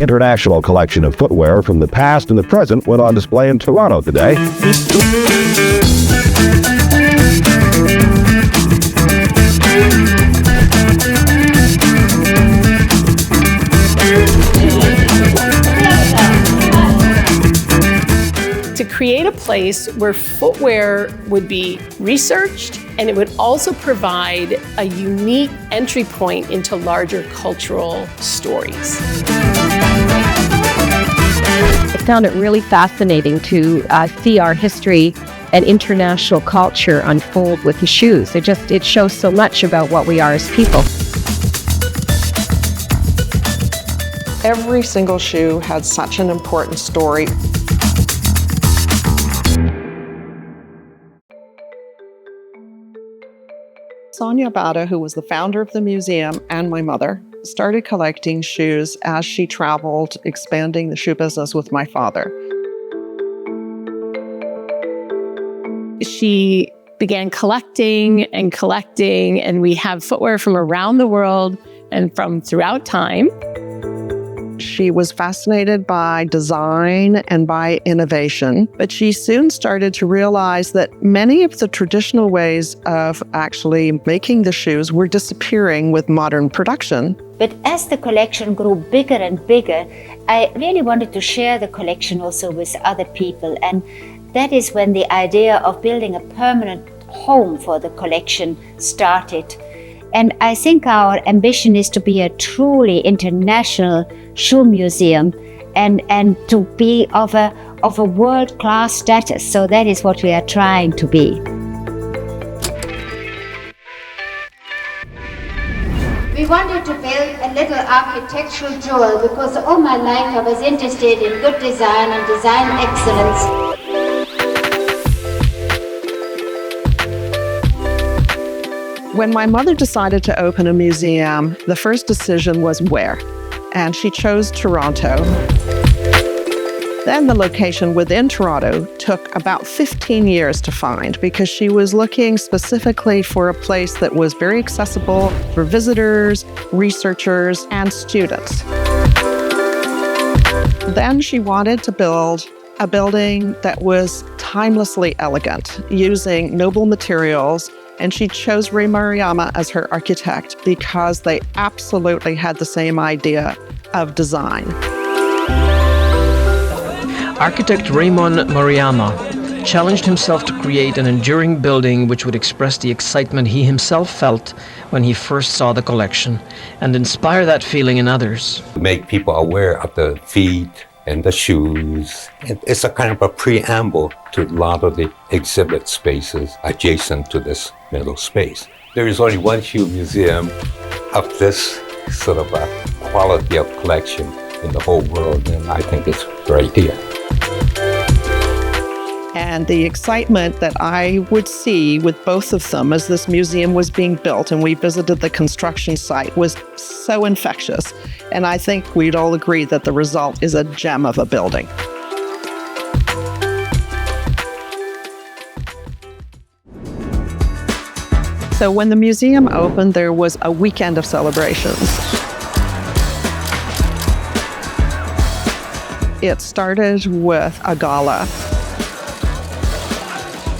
international collection of footwear from the past and the present went on display in Toronto today. To create a place where footwear would be researched, and it would also provide a unique entry point into larger cultural stories. I found it really fascinating to see our history and international culture unfold with the shoes. It shows so much about what we are as people. Every single shoe had such an important story. Sonja Bata, who was the founder of the museum and my mother, started collecting shoes as she traveled, expanding the shoe business with my father. She began collecting, and we have footwear from around the world and from throughout time. She was fascinated by design and by innovation, but she soon started to realize that many of the traditional ways of actually making the shoes were disappearing with modern production. But as the collection grew bigger and bigger, I really wanted to share the collection also with other people. And that is when the idea of building a permanent home for the collection started. And I think our ambition is to be a truly international shoe museum and to be of a world-class status. So that is what we are trying to be. We wanted to build a little architectural jewel because all my life I was interested in good design and design excellence. When my mother decided to open a museum, the first decision was where, and she chose Toronto. Then the location within Toronto took about 15 years to find because she was looking specifically for a place that was very accessible for visitors, researchers, and students. Then she wanted to build a building that was timelessly elegant, using noble materials, and she chose Ray Maruyama as her architect because they absolutely had the same idea of design. Architect Raymond Maruyama challenged himself to create an enduring building which would express the excitement he himself felt when he first saw the collection and inspire that feeling in others. Make people aware of the feet and the shoes. It's a kind of a preamble to a lot of the exhibit spaces adjacent to this middle space. There is only one shoe museum of this sort of a quality of collection in the whole world, and I think it's right here. And the excitement that I would see with both of them as this museum was being built and we visited the construction site was so infectious. And I think we'd all agree that the result is a gem of a building. So when the museum opened, there was a weekend of celebrations. It started with a gala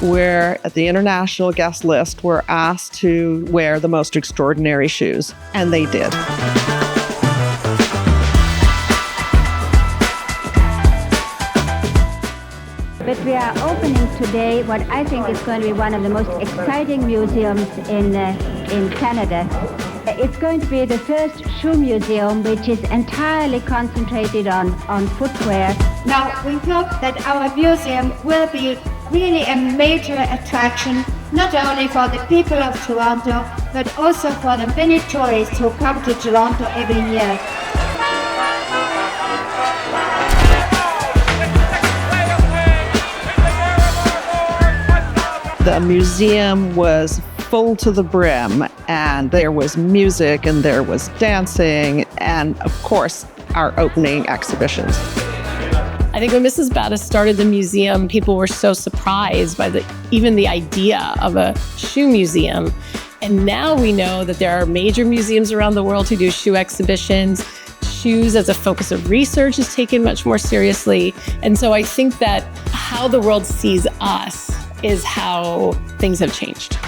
where the international guest list were asked to wear the most extraordinary shoes, and they did. But we are opening today what I think is going to be one of the most exciting museums in Canada. It's going to be the first shoe museum which is entirely concentrated on footwear. Now, we hope that our museum will be really a major attraction, not only for the people of Toronto, but also for the many tourists who come to Toronto every year. The museum was full to the brim, and there was music and there was dancing and, of course, our opening exhibitions. I think when Mrs. Bata started the museum, people were so surprised by even the idea of a shoe museum. And now we know that there are major museums around the world who do shoe exhibitions. shoes as a focus of research is taken much more seriously. And so I think that how the world sees us is how things have changed.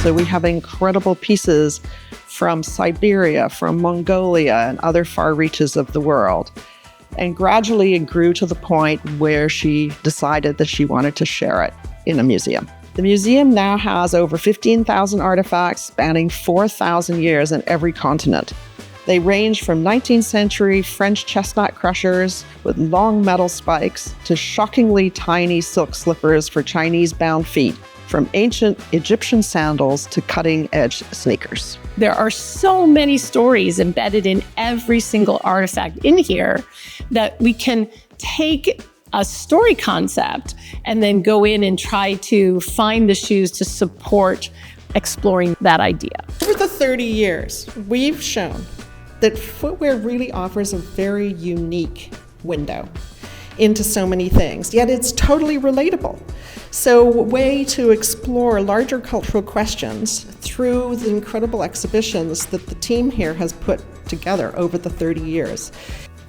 So we have incredible pieces from Siberia, from Mongolia, and other far reaches of the world. And gradually it grew to the point where she decided that she wanted to share it in a museum. The museum now has over 15,000 artifacts spanning 4,000 years in every continent. They range from 19th century French chestnut crushers with long metal spikes to shockingly tiny silk slippers for Chinese-bound feet, from ancient Egyptian sandals to cutting-edge sneakers. There are so many stories embedded in every single artifact in here that we can take a story concept and then go in and try to find the shoes to support exploring that idea. Over the 30 years, we've shown that footwear really offers a very unique window into so many things, yet it's totally relatable. So a way to explore larger cultural questions through the incredible exhibitions that the team here has put together over the 30 years.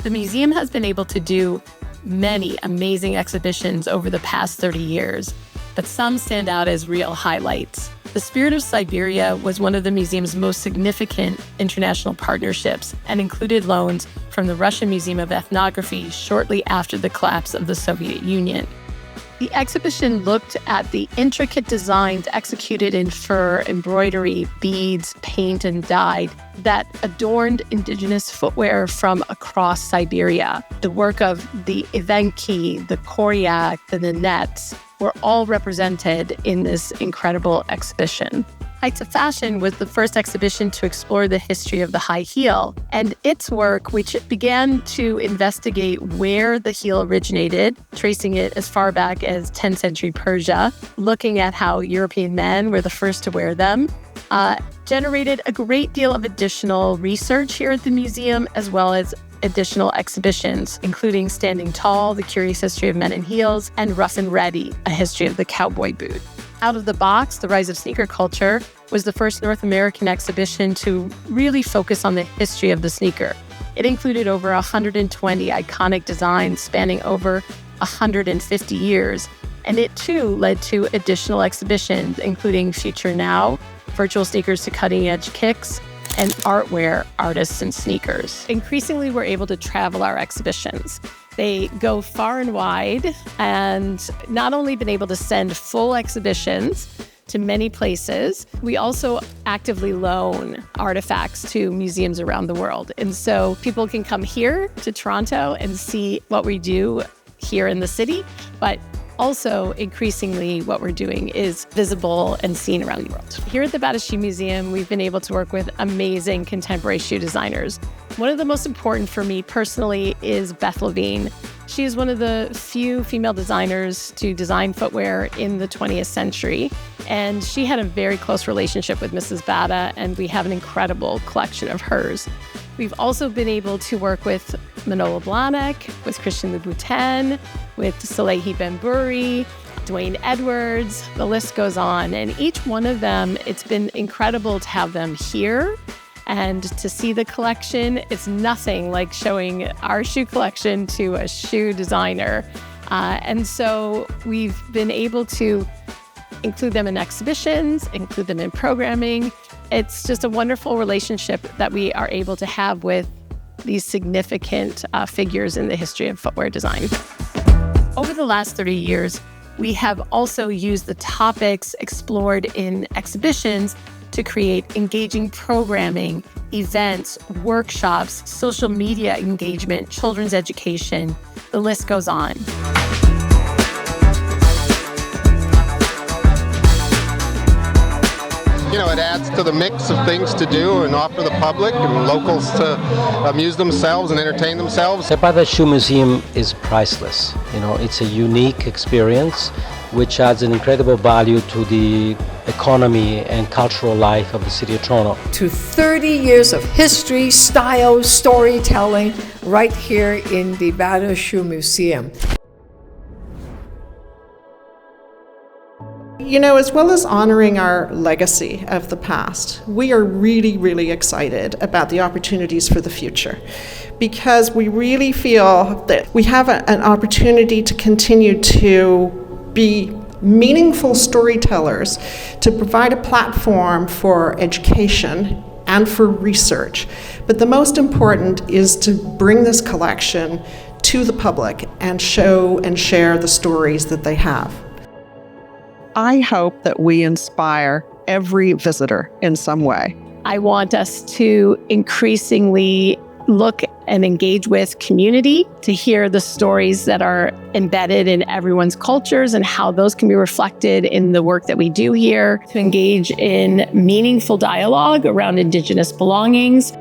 The museum has been able to do many amazing exhibitions over the past 30 years, but some stand out as real highlights. The Spirit of Siberia was one of the museum's most significant international partnerships and included loans from the Russian Museum of Ethnography shortly after the collapse of the Soviet Union. The exhibition looked at the intricate designs executed in fur, embroidery, beads, paint, and dye that adorned indigenous footwear from across Siberia. The work of the Evenki, the Koryak, the Nanets were all represented in this incredible exhibition. Heights of Fashion was the first exhibition to explore the history of the high heel, and its work, which began to investigate where the heel originated, tracing it as far back as 10th century Persia, looking at how European men were the first to wear them, generated a great deal of additional research here at the museum, as well as additional exhibitions, including Standing Tall, The Curious History of Men in Heels, and Rough and Ready, A History of the Cowboy Boot. Out of the Box, The Rise of Sneaker Culture was the first North American exhibition to really focus on the history of the sneaker. It included over 120 iconic designs spanning over 150 years, and it too led to additional exhibitions, including Future Now, Virtual Sneakers to Cutting Edge Kicks, and Artwear, Artists and Sneakers. Increasingly, we're able to travel our exhibitions. They go far and wide, and not only been able to send full exhibitions to many places, we also actively loan artifacts to museums around the world. And so people can come here to Toronto and see what we do here in the city, but also, increasingly, what we're doing is visible and seen around the world. Here at the Bata Shoe Museum, we've been able to work with amazing contemporary shoe designers. One of the most important for me personally is Beth Levine. She is one of the few female designers to design footwear in the 20th century, and she had a very close relationship with Mrs. Bata, and we have an incredible collection of hers. We've also been able to work with Manola Blahnik, with Christian Louboutin, with Salehi Ben-Buri, Dwayne Edwards, the list goes on. And each one of them, it's been incredible to have them here and to see the collection. It's nothing like showing our shoe collection to a shoe designer. And so we've been able to include them in exhibitions, include them in programming. It's just a wonderful relationship that we are able to have with these significant figures in the history of footwear design. Over the last 30 years, we have also used the topics explored in exhibitions to create engaging programming, events, workshops, social media engagement, children's education. The list goes on. You know, it adds to the mix of things to do and offer the public and locals to amuse themselves and entertain themselves. The Bata Shoe Museum is priceless. You know, it's a unique experience which adds an incredible value to the economy and cultural life of the city of Toronto. To 30 years of history, style, storytelling right here in the Bata Shoe Museum. you know, as well as honoring our legacy of the past, we are really, really excited about the opportunities for the future, because we really feel that we have an opportunity to continue to be meaningful storytellers, to provide a platform for education and for research. But the most important is to bring this collection to the public and show and share the stories that they have. I hope that we inspire every visitor in some way. I want us to increasingly look and engage with community, to hear the stories that are embedded in everyone's cultures and how those can be reflected in the work that we do here, to engage in meaningful dialogue around Indigenous belongings.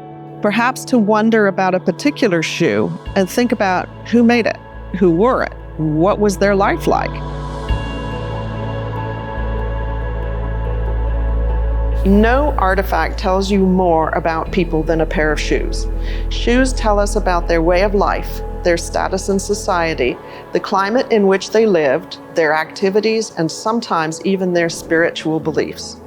Perhaps to wonder about a particular shoe and think about who made it, who wore it, what was their life like. No artifact tells you more about people than a pair of shoes. Shoes tell us about their way of life, their status in society, the climate in which they lived, their activities, and sometimes even their spiritual beliefs.